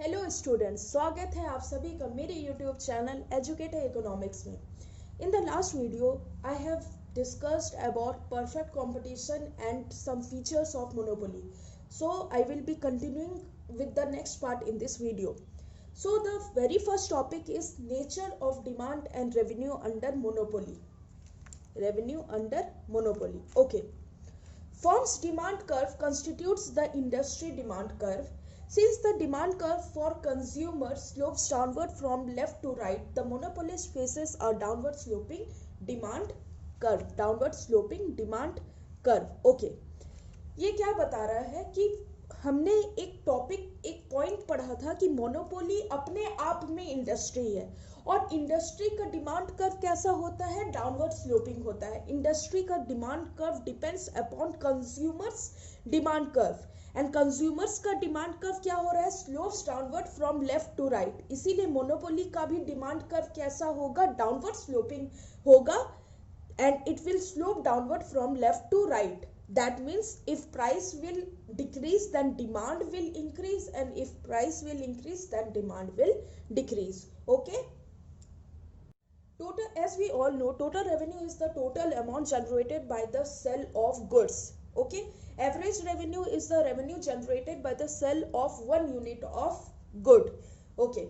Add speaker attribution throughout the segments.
Speaker 1: Hello students, स्वागत है आप सभी का मेरे यूट्यूब चैनल एजुकेटर इकोनॉमिक्स में। In the last video I have discussed about perfect competition and some features of monopoly. So I will be continuing with the next part in this video. So the very first topic is nature of demand and revenue under monopoly. Revenue under monopoly. Okay. Firm's demand curve constitutes the industry demand curve. Since the demand curve for consumers slopes downward from left to right, the monopolist faces a downward sloping demand curve. Downward sloping demand curve. Okay. ये क्या बता रहा है कि हमने एक point पढ़ा था कि मोनोपोली अपने आप में इंडस्ट्री है और इंडस्ट्री का डिमांड कर्व कैसा होता है, डाउनवर्ड स्लोपिंग होता है। इंडस्ट्री का demand curve depends upon consumers demand curve and consumers का डिमांड कर्व क्या हो रहा है, slopes downward from left to right. इसीलिए मोनोपोली का भी डिमांड कर्व कैसा होगा, डाउनवर्ड स्लोपिंग होगा and it will slope downward from left to right. That means if price will decrease then demand will increase, and if price will increase then demand will decrease. Okay. Total, as we all know, total revenue is the total amount generated by the sale of goods. Okay. Average revenue is the revenue generated by the sale of 1 unit of good. Okay.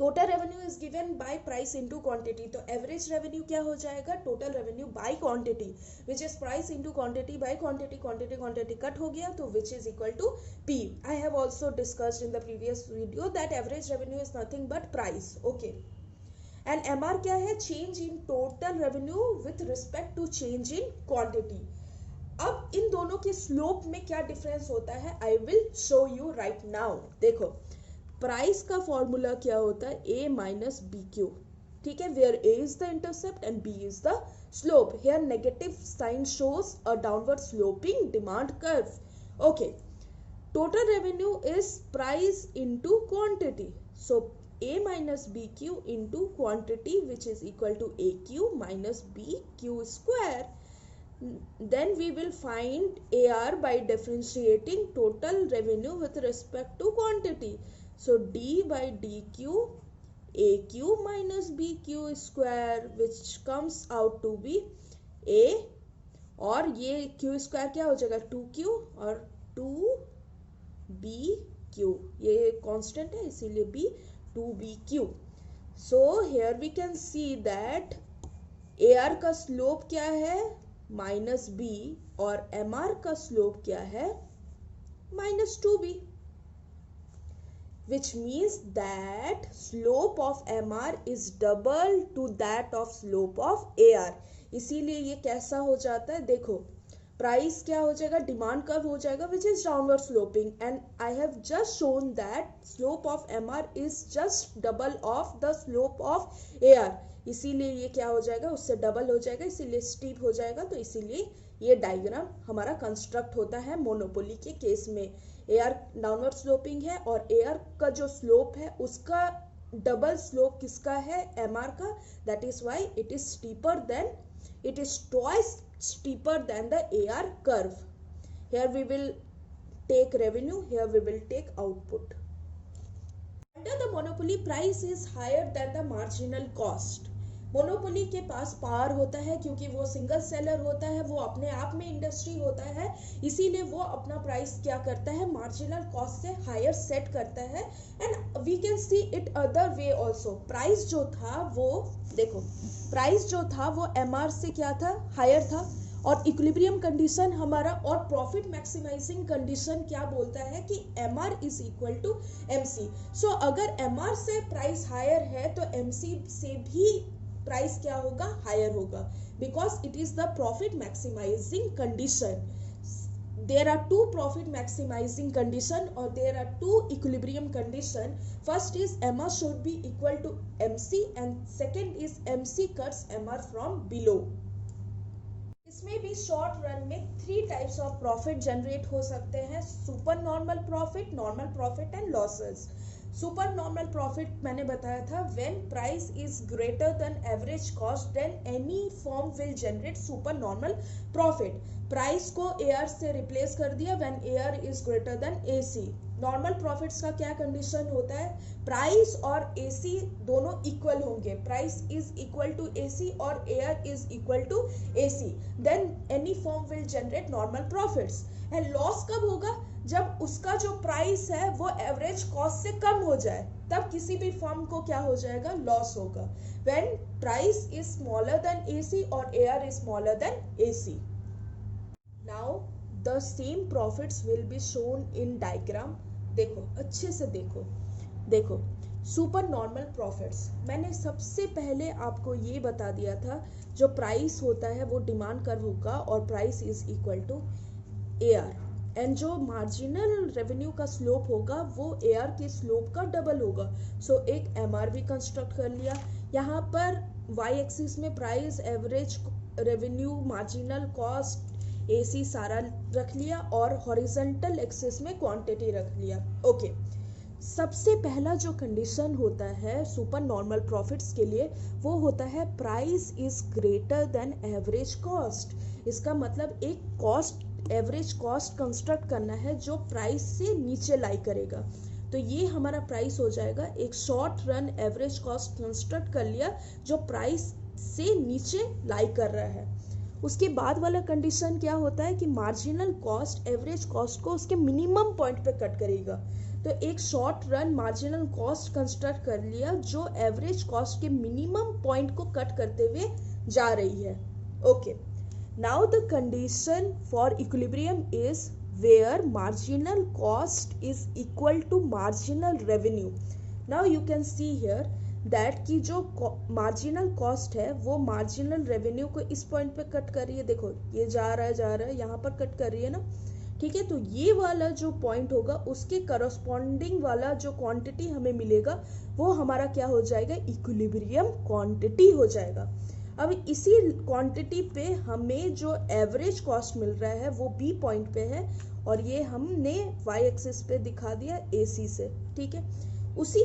Speaker 1: Total revenue is given by price into quantity. तो average revenue क्या हो जाएगा, total revenue by quantity, which is price into quantity by quantity. Quantity cut हो गया तो which is equal to P. I have also discussed in the previous video that average revenue is nothing but price. Okay, and MR क्या है, change in total revenue with respect to change in quantity. अब इन दोनों के slope में क्या difference होता है, I will show you right now. देखो, प्राइस का फॉर्मूला क्या होता है, ए माइनस बी क्यू। ठीक है, where a is the intercept and b is the slope. Here negative sign shows a downward sloping demand curve. Okay, total revenue is price into quantity, so a minus bq into quantity, which is equal to aq minus bq square. Then we will find AR by differentiating total revenue with respect to quantity. So d by dq aq minus bq square, which comes out to be a, और ये q square क्या हो जाएगा 2q और 2bq, ये constant है इसीलिए b 2bq. So here we can see that AR का स्लोप क्या है माइनस बी और MR का स्लोप क्या है minus 2b, which means that slope of MR is double to that of slope of AR. इसीलिए ये कैसा हो जाता है, देखो प्राइस क्या हो जाएगा, डिमांड कर्व हो जाएगा which is downward sloping, and I have just shown that slope of MR is just double of the slope of AR। इसीलिए ये क्या हो जाएगा, उससे डबल हो जाएगा, इसीलिए स्टीप हो जाएगा। तो इसीलिए ये डायग्राम हमारा कंस्ट्रक्ट होता है मोनोपोली के केस में। AR डाउनवर्ड स्लोपिंग है और AR का जो स्लोप है उसका डबल स्लोप किसका है, MR का। That is why it is steeper than, it is twice steeper than the AR curve. Here we will take revenue, here we will take output. Under the monopoly, price is higher than the marginal cost. Monopoly के पास power होता है क्योंकि वो single seller होता है, वो अपने आप में इंडस्ट्री होता है, इसीलिए वो अपना प्राइस क्या करता है, मार्जिनल कॉस्ट से हायर सेट करता है। And we can see it other way also. Price जो था वो, देखो प्राइस जो था वो MR से क्या था, हायर था, और इक्विलिब्रियम कंडीशन हमारा और प्रॉफिट मैक्सिमाइजिंग कंडीशन क्या बोलता है कि MR is equal to MC। So अगर MR से प्राइस हायर है तो MC से भी प्राइस क्या होगा, हायर होगा, because it is the profit maximising condition. There are two profit maximizing condition or there are two equilibrium condition. First is MR should be equal to MC and second is MC cuts MR from below. इसमें भी short run में 3 types of profit generate हो सकते हैं, super normal profit and losses. Super normal profit मैंने बताया था, when price is greater than average cost then any firm will generate super normal profit. Price को AR से replace कर दिया when AR is greater than AC, normal profits का क्या condition होता है, प्राइस और एसी दोनों इक्वल होंगे, price is equal to AC और AR is equal to AC, then any firm will generate normal profits. And loss कब होगा, जब उसका जो प्राइस है वो एवरेज कॉस्ट से कम हो जाए, तब किसी भी फर्म को क्या हो जाएगा, लॉस होगा। When price is smaller than AC और AR is smaller than AC. Now the same profits will be shown in diagram. देखो अच्छे से देखो सुपर नॉर्मल प्रॉफिट्स, मैंने सबसे पहले आपको ये बता दिया था, जो प्राइस होता है वो डिमांड कर्व होगा और price is equal to AR, and जो मार्जिनल रेवेन्यू का स्लोप होगा वो एआर के स्लोप का डबल होगा। सो एक एमआर भी कंस्ट्रक्ट कर लिया, यहाँ पर वाई एक्सिस में price, average revenue, marginal cost, AC सारा रख लिया, और हॉरिजॉन्टल एक्सिस में क्वांटिटी रख लिया। ओके, सबसे पहला जो कंडीशन होता है सुपर नॉर्मल प्रॉफिट्स के लिए वो होता है price is greater than average cost. इसका मतलब एक कॉस्ट, एवरेज कॉस्ट कंस्ट्रक्ट करना है जो प्राइस से नीचे लाई करेगा। तो ये हमारा प्राइस हो जाएगा, एक short run average cost construct कर लिया जो प्राइस से नीचे लाई कर रहा है। उसके बाद वाला कंडीशन क्या होता है कि मार्जिनल कॉस्ट एवरेज कॉस्ट को उसके मिनिमम पॉइंट पे कट करेगा। तो एक short run marginal cost construct कर लिया जो एवरेज कॉस्ट के मिनिमम पॉइंट को कट करते हुए जा रही है। Okay, now the condition for equilibrium is where marginal cost is equal to marginal revenue. Now you can see here that कि जो मार्जिनल कॉस्ट है वो मार्जिनल रेवेन्यू को इस पॉइंट पे कट कर रही है। देखो ये जा रहा है यहाँ पर कट कर रही है ना, ठीक है। तो ये वाला जो पॉइंट होगा उसके करस्पॉन्डिंग वाला जो क्वांटिटी हमें मिलेगा वो हमारा क्या हो जाएगा, इक्विलिब्रियम क्वांटिटी हो जाएगा। अब इसी क्वांटिटी पे हमें जो एवरेज कॉस्ट मिल रहा है वो बी पॉइंट पे है, और ये हमने वाई एक्सिस पे दिखा दिया एसी से, ठीक है। उसी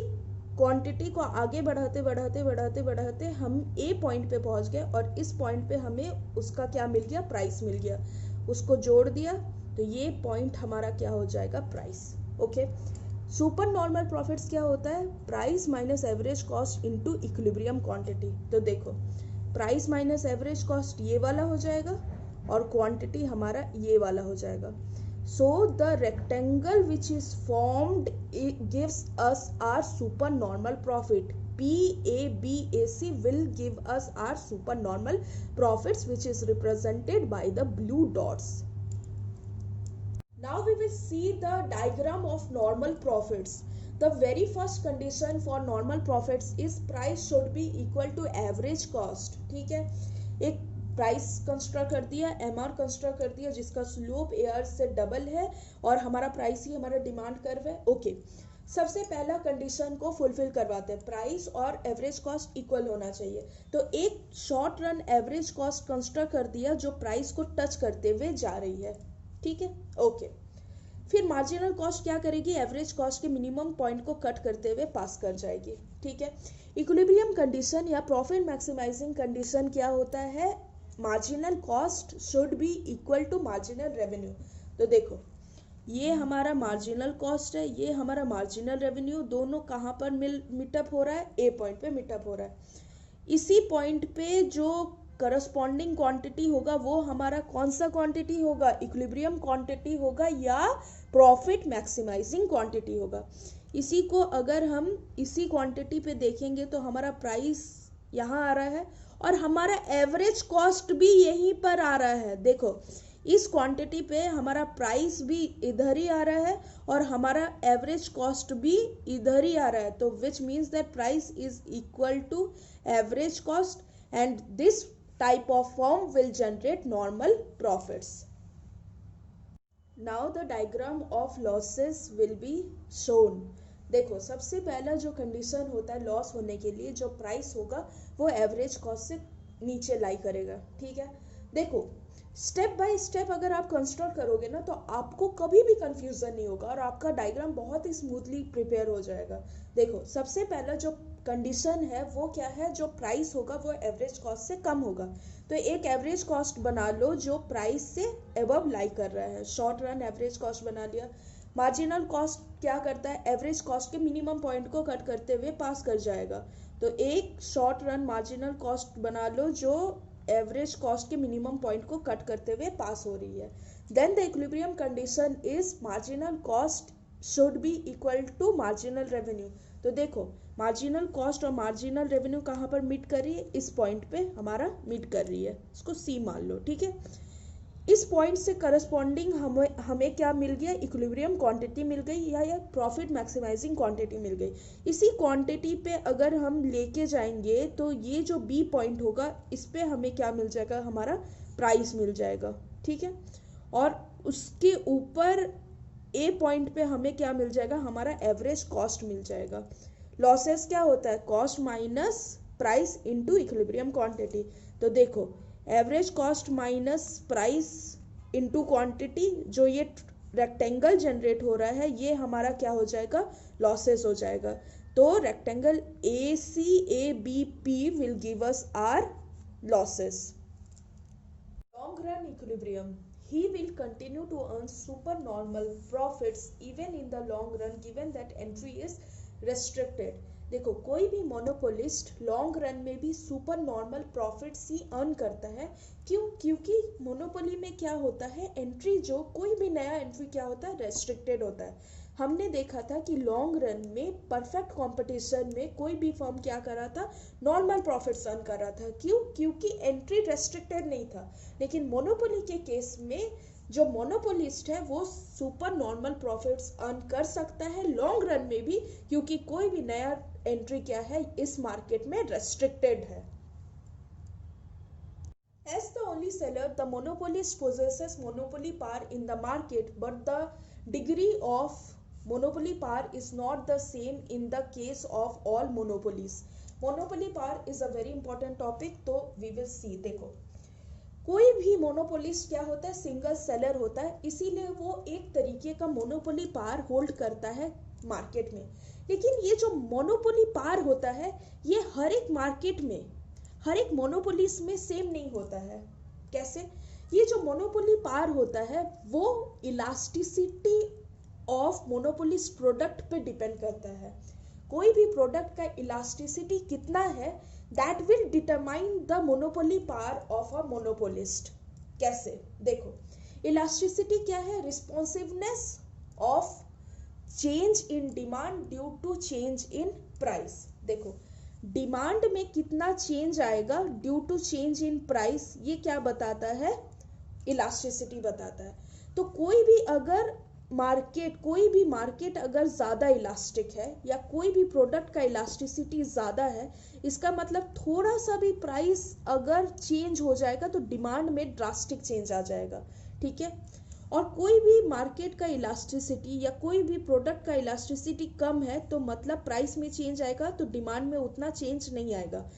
Speaker 1: क्वांटिटी को आगे बढ़ाते हम ए पॉइंट पे पहुंच गए, और इस पॉइंट पे हमें उसका क्या मिल गया, प्राइस मिल गया। उसको जोड़ दिया तो ये पॉइंट हमारा क्या हो जाएगा, price. Okay, super normal profits क्या होता है, price minus average cost into equilibrium quantity. तो देखो प्राइस माइनस एवरेज कॉस्ट ये वाला हो जाएगा और क्वांटिटी हमारा ये वाला हो जाएगा। So the rectangle which is formed, it gives us our supernormal profit. PABAC will give us our supernormal profits, which is represented by the blue dots. Now we will see the diagram of normal profits. The very first condition for normal profits is price should be equal to average cost. ठीक है, एक price construct कर दिया, MR construct कर दिया जिसका slope AR से double है, और हमारा प्राइस ही हमारा डिमांड कर्व है। ओके, सबसे पहला कंडीशन को फुलफिल करवाते हैं, प्राइस और एवरेज कॉस्ट इक्वल होना चाहिए। तो एक short run average cost construct कर दिया जो प्राइस को टच करते हुए जा रही है, ठीक है। ओके, फिर मार्जिनल कॉस्ट क्या करेगी, एवरेज कॉस्ट के मिनिमम पॉइंट को कट करते हुए पास कर जाएगी, ठीक है। इक्विलिब्रियम कंडीशन या प्रॉफिट मैक्सिमाइजिंग कंडीशन क्या होता है, marginal cost should be equal to marginal revenue. तो देखो ये हमारा मार्जिनल कॉस्ट है, ये हमारा मार्जिनल रेवेन्यू, दोनों कहाँ पर मीटअप हो रहा है, ए पॉइंट पे मीटअप हो रहा है। इसी पॉइंट पे जो करस्पॉन्डिंग क्वांटिटी होगा वो हमारा कौन सा क्वांटिटी होगा, इक्विलिब्रियम क्वांटिटी होगा या प्रॉफिट मैक्सिमाइजिंग क्वांटिटी होगा। इसी को अगर हम इसी क्वांटिटी पे देखेंगे तो हमारा प्राइस यहाँ आ रहा है और हमारा एवरेज कॉस्ट भी यहीं पर आ रहा है। देखो इस क्वांटिटी पे हमारा प्राइस भी इधर ही आ रहा है और हमारा एवरेज कॉस्ट भी इधर ही आ रहा है। तो which means that price is equal to average cost and this type of firm will generate normal profits. Now the diagram of losses will be shown. देखो सबसे पहला जो कंडीशन होता है लॉस होने के लिए, जो प्राइस होगा वो एवरेज कॉस्ट से नीचे लाई करेगा, ठीक है। देखो स्टेप बाय स्टेप अगर आप कंस्ट्रक्ट करोगे ना तो आपको कभी भी कंफ्यूजन नहीं होगा और आपका डायग्राम बहुत ही स्मूथली प्रिपेयर हो जाएगा। देखो सबसे पहला जो कंडीशन है वो क्या है, जो प्राइस होगा वो एवरेज कॉस्ट से कम होगा। तो एक एवरेज कॉस्ट बना लो जो प्राइस से एबव लाई कर रहा है, शॉर्ट रन एवरेज कॉस्ट बना लिया। मार्जिनल कॉस्ट क्या करता है, एवरेज कॉस्ट के मिनिमम पॉइंट को कट करते हुए पास कर जाएगा। तो एक शॉर्ट रन मार्जिनल कॉस्ट बना लो जो एवरेज कॉस्ट के मिनिमम पॉइंट को कट करते हुए पास हो रही है। Then the equilibrium condition is marginal cost should be equal to marginal revenue. तो देखो मार्जिनल कॉस्ट और मार्जिनल रेवेन्यू कहाँ पर मीट कर रही है, इस पॉइंट पे हमारा मीट कर रही है, इसको सी मान लो, ठीक है। इस पॉइंट से करस्पॉन्डिंग हमें क्या मिल गया, इक्विलिब्रियम क्वांटिटी मिल गई या प्रॉफिट मैक्सिमाइजिंग क्वांटिटी मिल गई। इसी क्वांटिटी पे अगर हम लेके जाएंगे तो ये जो बी पॉइंट होगा इस पे हमें क्या मिल जाएगा, हमारा प्राइस मिल जाएगा, ठीक है। और उसके ऊपर ए पॉइंट पे हमें क्या मिल जाएगा, हमारा एवरेज कॉस्ट मिल जाएगा। लॉसेस क्या होता है, cost minus price into equilibrium quantity. तो देखो average cost minus price into quantity, जो ये रेक्टेंगल जनरेट हो रहा है ये हमारा क्या हो जाएगा, लॉसेस हो जाएगा। तो rectangle A C A B P will give us our losses. Long run equilibrium, he will continue to earn supernormal profits even in the long run given that entry is restricted। देखो कोई भी monopolist long run में भी super normal profits ही earn करता है। क्यों, क्योंकि monopoly में क्या होता है, एंट्री जो कोई भी नया एंट्री क्या होता है, रेस्ट्रिक्टेड होता है। हमने देखा था कि लॉन्ग रन में परफेक्ट कंपटीशन में कोई भी फर्म क्या कर रहा था, नॉर्मल प्रॉफिट्स अर्न कर रहा था। क्यों, क्योंकि एंट्री रेस्ट्रिक्टेड नहीं था। लेकिन मोनोपोली के केस में जो मोनोपोलिस्ट है वो सुपर नॉर्मल प्रॉफिट्स अर्न कर सकता है लॉन्ग रन में भी, क्योंकि कोई भी नया एंट्री क्या है इस मार्केट में रेस्ट्रिक्टेड है। As the only seller, the monopolist possesses monopoly power in the market, but the degree of monopoly power is not the same in the case of all monopolies। Monopoly power is a very important topic, तो we will see। देखो कोई भी monopolist क्या होता है, single seller होता है, इसीलिए वो एक तरीके का मोनोपोली पावर होल्ड करता है मार्केट में। लेकिन ये जो मोनोपोली पावर होता है ये हर एक मार्केट में, हर एक मोनोपोलिस्ट में सेम नहीं होता है। कैसे, ये जो मोनोपोली पावर होता है वो इलास्टिसिटी ऑफ मोनोपोलिस्ट प्रोडक्ट पे डिपेंड करता है। कोई भी प्रोडक्ट का इलास्टिसिटी कितना है that will determine the monopoly power of a monopolist। कैसे, देखो इलास्टिसिटी क्या है, responsiveness of change in demand due to change in price. देखो डिमांड में कितना चेंज आएगा due to change in price, ये क्या बताता है, इलास्टिसिटी बताता है। तो कोई भी मार्केट अगर ज़्यादा इलास्टिक है या कोई भी प्रोडक्ट का इलास्टिसिटी ज़्यादा है, इसका मतलब थोड़ा सा भी प्राइस अगर चेंज हो जाएगा तो डिमांड में ड्रास्टिक चेंज आ जाएगा, ठीक है। और कोई भी मार्केट का इलास्टिसिटी या कोई भी प्रोडक्ट का इलास्टिसिटी कम है तो मतलब प्राइस में चेंज आएगा तो डिमांड में उतना चेंज नहीं आएगा।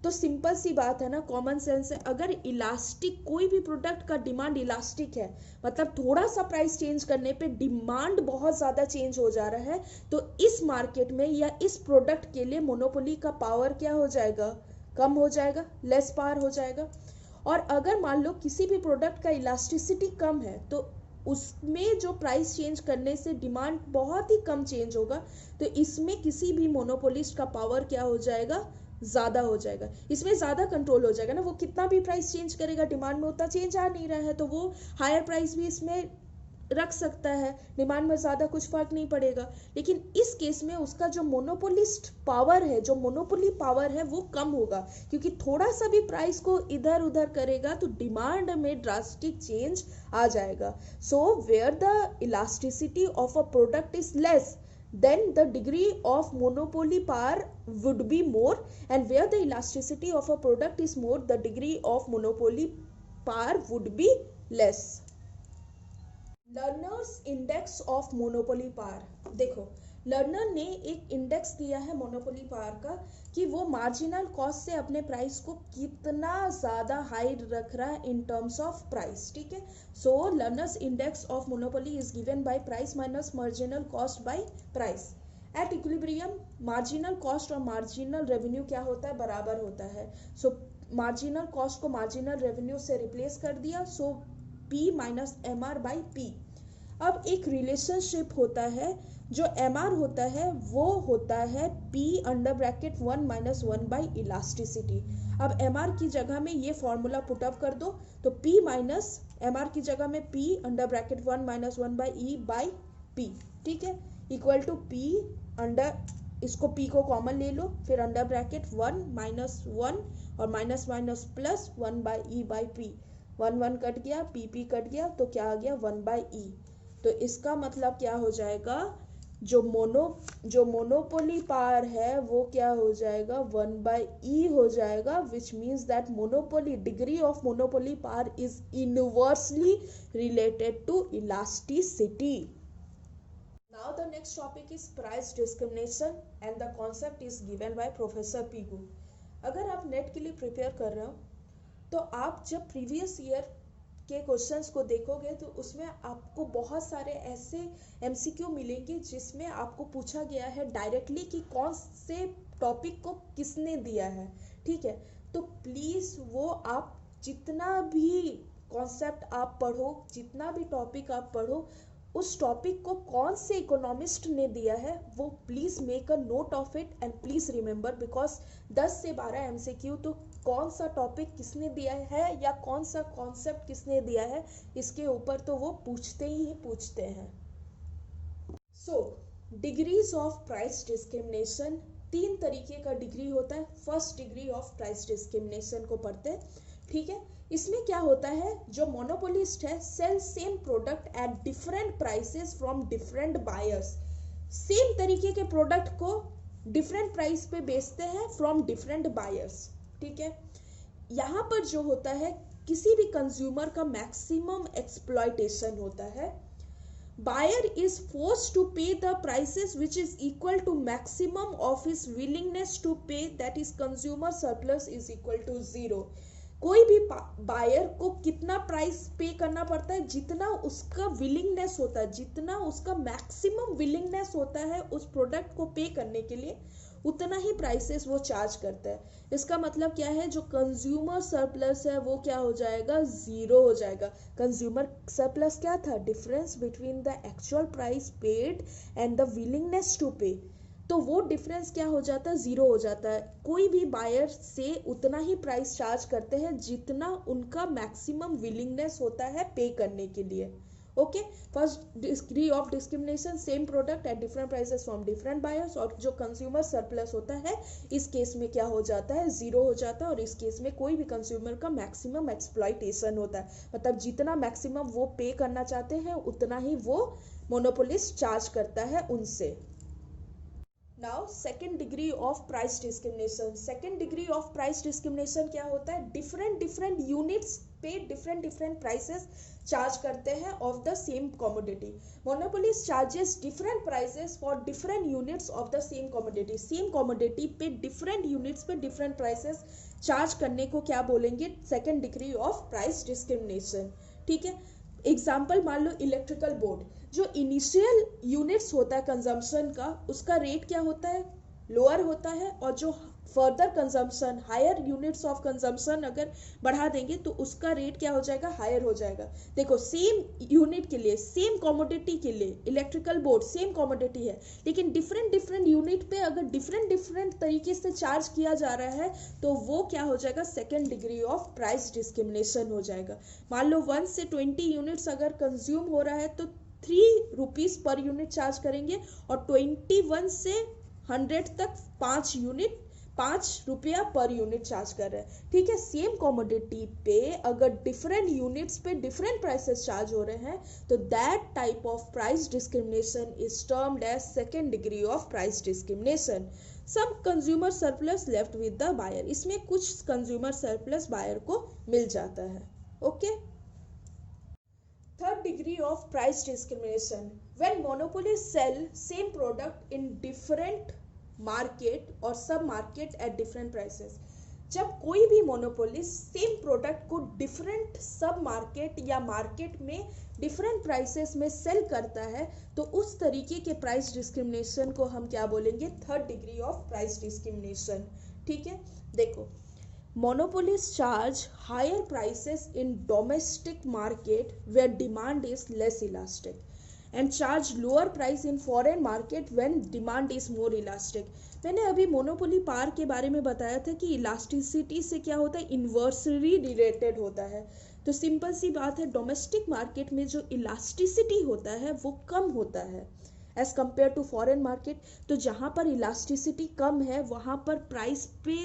Speaker 1: तो सिंपल सी बात है ना, कॉमन सेंस है। अगर इलास्टिक कोई भी प्रोडक्ट का डिमांड इलास्टिक है, मतलब थोड़ा सा प्राइस चेंज करने पे डिमांड बहुत ज़्यादा चेंज हो जा रहा है, तो इस मार्केट में या इस प्रोडक्ट के लिए मोनोपोली का पावर क्या हो जाएगा, कम हो जाएगा, लेस पावर हो जाएगा। और अगर मान लो किसी भी प्रोडक्ट का इलास्टिसिटी कम है तो उसमें जो प्राइस चेंज करने से डिमांड बहुत ही कम चेंज होगा, तो इसमें किसी भी मोनोपोलिस्ट का पावर क्या हो जाएगा, ज़्यादा हो जाएगा। इसमें ज़्यादा कंट्रोल हो जाएगा ना, वो कितना भी प्राइस चेंज करेगा डिमांड में उतना चेंज आ नहीं रहा है तो वो हायर प्राइस भी इसमें रख सकता है, डिमांड में ज़्यादा कुछ फर्क नहीं पड़ेगा। लेकिन इस केस में उसका जो मोनोपोलिस्ट पावर है, जो मोनोपोली पावर है वो कम होगा, क्योंकि थोड़ा सा भी प्राइस को इधर उधर करेगा तो डिमांड में ड्रास्टिक चेंज आ जाएगा। So where the elasticity of a product is less, then the degree of monopoly power would be more, and where the elasticity of a product is more, the degree of monopoly power would be less। Learners index of monopoly power, देखो learner ने एक index दिया है monopoly power का कि वो marginal cost से अपने प्राइस को कितना ज़्यादा हाई रख रहा है इन टर्म्स ऑफ प्राइस, ठीक है। So Lerner's index of monopoly is given by price minus marginal cost by price. At equilibrium marginal cost और मार्जिनल रेवेन्यू क्या होता है, बराबर होता है। सो मार्जिनल कॉस्ट को मार्जिनल रेवेन्यू से रिप्लेस कर दिया, so P minus M R by P. अब एक रिलेशनशिप होता है, जो MR होता है वो होता है P under bracket 1 minus 1 by elasticity. अब MR की जगह में ये फॉर्मूला पुटअप कर दो, तो P माइनस MR की जगह में P under bracket 1 minus 1 by E by P, ठीक है, इक्वल टू P अंडर, इसको P को कॉमन ले लो, फिर अंडर ब्रैकेट 1 माइनस 1 और minus minus plus 1 by E by P, 1 1 cut गया, P कट गया, तो क्या आ गया 1 बाई E। तो इसका मतलब क्या हो जाएगा, जो मोनोपोली पावर है वो क्या हो जाएगा 1 बाई ई हो जाएगा, which means that monopoly, degree of monopoly power is inversely related to elasticity. Now the next topic is price discrimination and the concept is given by Professor Pigu। अगर आप net के लिए prepare कर रहे हो तो आप जब प्रीवियस ईयर के क्वेश्चंस को देखोगे तो उसमें आपको बहुत सारे ऐसे MCQ मिलेंगे जिसमें आपको पूछा गया है डायरेक्टली कि कौन से टॉपिक को किसने दिया है, ठीक है। तो प्लीज़ वो आप जितना भी कॉन्सेप्ट आप पढ़ो, जितना भी टॉपिक आप पढ़ो, उस टॉपिक को कौन से इकोनॉमिस्ट ने दिया है वो please make a note of it and please remember, because 10 से 12 MCQ तो कौन सा टॉपिक किसने दिया है या कौन सा कॉन्सेप्ट किसने दिया है इसके ऊपर तो वो पूछते ही पूछते हैं। सो डिग्रीज ऑफ प्राइस डिस्क्रिमिनेशन, 3 तरीके का डिग्री होता है। First degree of price discrimination को पढ़ते हैं, ठीक है। इसमें क्या होता है, जो मोनोपोलिस्ट है sell same product at different prices from different buyers, same तरीके के प्रोडक्ट को डिफरेंट प्राइस पे बेचते हैं फ्रॉम डिफरेंट बायर्स, ठीक है। यहाँ पर जो होता है किसी भी कंज्यूमर का मैक्सिमम एक्सप्लॉयटेशन होता है। Buyer is forced to pay the prices which is equal to maximum of his willingness to pay, that is consumer surplus is equal to 0। कोई भी बायर को कितना प्राइस पे करना पड़ता है, जितना उसका विलिंगनेस होता है, जितना उसका मैक्सिमम विलिंगनेस होता है उस प्रोडक्ट को पे करने के लिए, उतना ही प्राइसेस वो चार्ज करता है। इसका मतलब क्या है, जो कंज्यूमर सरप्लस है वो क्या हो जाएगा, 0 हो जाएगा। कंज्यूमर सरप्लस क्या था, difference between the actual price paid and the willingness to pay, तो वो डिफरेंस क्या हो जाता है, 0 हो जाता है। कोई भी बायर से उतना ही प्राइस चार्ज करते हैं जितना उनका मैक्सिमम विलिंगनेस होता है पे करने के लिए, okay. First degree of discrimination, same product at different prices from different buyers, और जो कंज्यूमर सरप्लस होता है इस केस में क्या हो जाता है, 0 हो जाता है। और इस केस में कोई भी कंज्यूमर का मैक्सिमम एक्सप्लॉयटेशन होता है, मतलब जितना मैक्सिमम वो पे करना चाहते हैं उतना ही वो मोनोपोलिस्ट चार्ज करता है उनसे। Now second degree of price discrimination, second degree of price discrimination क्या होता है, डिफरेंट यूनिट्स पे डिफरेंट प्राइसेस चार्ज करते हैं of the same commodity. Monopolist charges different prices for different units of the same commodity, same commodity पे different units पे different prices charge करने को क्या बोलेंगे, second degree of price discrimination, ठीक है। एग्जाम्पल मान लो इलेक्ट्रिकल बोर्ड, जो इनिशियल यूनिट्स होता है कंजम्पशन का, उसका रेट क्या होता है, लोअर होता है, और जो further consumption, higher units of consumption अगर बढ़ा देंगे तो उसका रेट क्या हो जाएगा, हायर हो जाएगा। देखो सेम यूनिट के लिए, सेम कमोडिटी के लिए, इलेक्ट्रिकल बोर्ड सेम कमोडिटी है, लेकिन डिफरेंट यूनिट पे अगर डिफरेंट तरीके से चार्ज किया जा रहा है तो वो क्या हो जाएगा, second degree of price discrimination हो जाएगा। मान लो 1 से 20 यूनिट्स अगर कंज्यूम हो रहा है तो 3 रुपीज पर यूनिट चार्ज करेंगे, और 21 से 100 तक 5 रुपया पर यूनिट चार्ज कर रहे हैं, ठीक है। सेम कमोडिटी पे अगर डिफरेंट यूनिट्स पे डिफरेंट प्राइसेस चार्ज हो रहे हैं तो that type of price discrimination is termed as second degree of price discrimination. Some consumer surplus left with the buyer, इसमें कुछ कंज्यूमर सरप्लस बायर को मिल जाता है, okay. Third degree of price discrimination, when monopolies sell same product in different market or sub market at different prices। जब कोई भी monopolist same product को डिफरेंट सब मार्केट या मार्केट में डिफरेंट प्राइसेस में सेल करता है तो उस तरीके के प्राइस डिस्क्रिमिनेशन को हम क्या बोलेंगे, third degree of price discrimination, ठीक है। देखो, monopolies charge higher prices in domestic market where demand is less elastic। and charge lower price in foreign market when demand is more elastic. मैंने अभी monopoly power के बारे में बताया था कि इलास्टिसिटी से क्या होता है, इन्वर्सली रिलेटेड होता है। तो सिंपल सी बात है, डोमेस्टिक मार्केट में जो इलास्टिसिटी होता है वो कम होता है as compare to foreign market. तो जहाँ पर इलास्टिसिटी कम है वहाँ पर प्राइस पे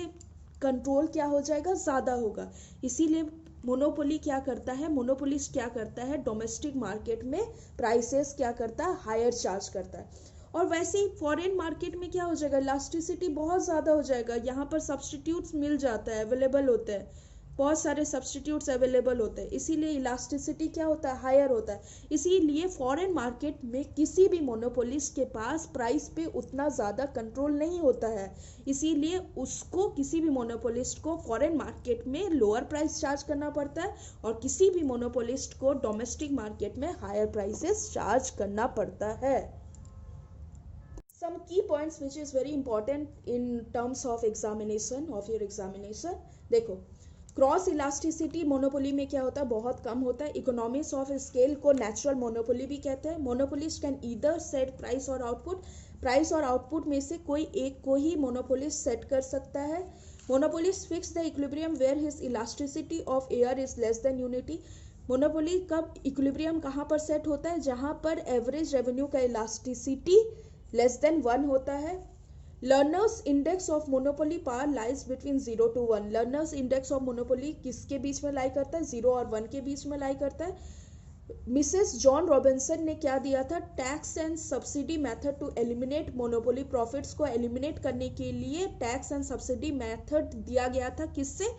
Speaker 1: कंट्रोल क्या हो जाएगा, ज़्यादा होगा। इसीलिए मोनोपोली क्या करता है, मोनोपोलिस्ट क्या करता है, डोमेस्टिक मार्केट में प्राइसेस क्या करता है, हायर चार्ज करता है। और वैसे ही फॉरेन मार्केट में क्या हो जाएगा, इलास्टिसिटी बहुत ज़्यादा हो जाएगा। यहाँ पर सब्सटीट्यूट्स मिल जाता है, अवेलेबल होते हैं, बहुत सारे सब्सटीट्यूट्स अवेलेबल होते हैं, इसीलिए इलास्टिसिटी क्या होता है, हायर होता है। इसीलिए फॉरेन मार्केट में किसी भी मोनोपोलिस्ट के पास प्राइस पे उतना ज़्यादा कंट्रोल नहीं होता है, इसीलिए उसको, किसी भी मोनोपोलिस्ट को फॉरेन मार्केट में लोअर प्राइस चार्ज करना पड़ता है और किसी भी मोनोपोलिस्ट को डोमेस्टिक मार्केट में हायर प्राइसेस चार्ज करना पड़ता है। Some key points which is very important in terms of examination of your examination. देखो, क्रॉस इलास्टिसिटी मोनोपोली में क्या होता है, बहुत कम होता है। इकोनॉमिक्स ऑफ स्केल को नेचुरल मोनोपोली भी कहते हैं। Monopolist can either set price और आउटपुट, प्राइस और आउटपुट में से कोई एक को ही मोनोपोलिस्ट सेट कर सकता है। Monopolist fix the equilibrium where his elasticity of AR is less than unity. Monopoly कब इक्विलिब्रियम कहाँ पर सेट होता है, जहाँ पर एवरेज रेवेन्यू का इलास्टिसिटी लेस देन 1 होता है। Lerner's index of monopoly power lies between 0 to 1। Lerner's index of monopoly किसके बीच में लाई करता है, 0 और 1 के बीच में लाई करता है। मिसेस जॉन रॉबिन्सन ने क्या दिया था, tax and subsidy method to eliminate monopoly profits को एलिमिनेट करने के लिए टैक्स एंड सब्सिडी मेथड दिया गया था, किससे,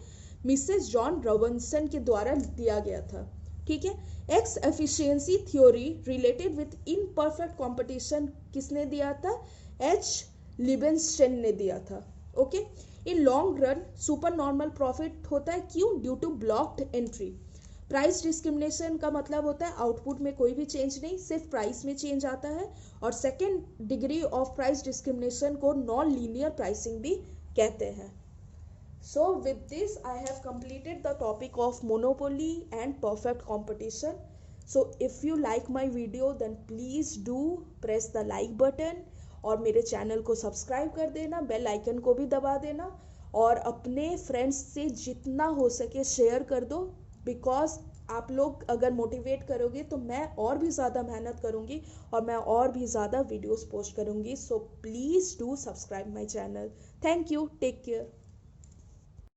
Speaker 1: मिसेस जॉन रॉबिन्सन के द्वारा दिया गया था। ठीक है। X efficiency theory related with imperfect competition किसने दिया था, एच लिबेनस्टेन ने दिया था। Okay. In long run super normal profit होता है, क्यों, due to blocked entry. Price discrimination का मतलब होता है आउटपुट में कोई भी चेंज नहीं, सिर्फ प्राइस में चेंज आता है। और second degree of price discrimination को नॉन लीनियर प्राइसिंग भी कहते हैं। So with this I have completed the topic of monopoly and perfect competition. So if you like my video then please do press the like button और मेरे channel को subscribe कर देना, bell icon को भी दबा देना और अपने फ्रेंड्स से जितना हो सके शेयर कर दो, बिकॉज आप लोग अगर मोटिवेट करोगे तो मैं और भी ज़्यादा मेहनत करूँगी और मैं और भी ज़्यादा वीडियोस पोस्ट करूँगी। So please do subscribe my channel. Thank you, take care.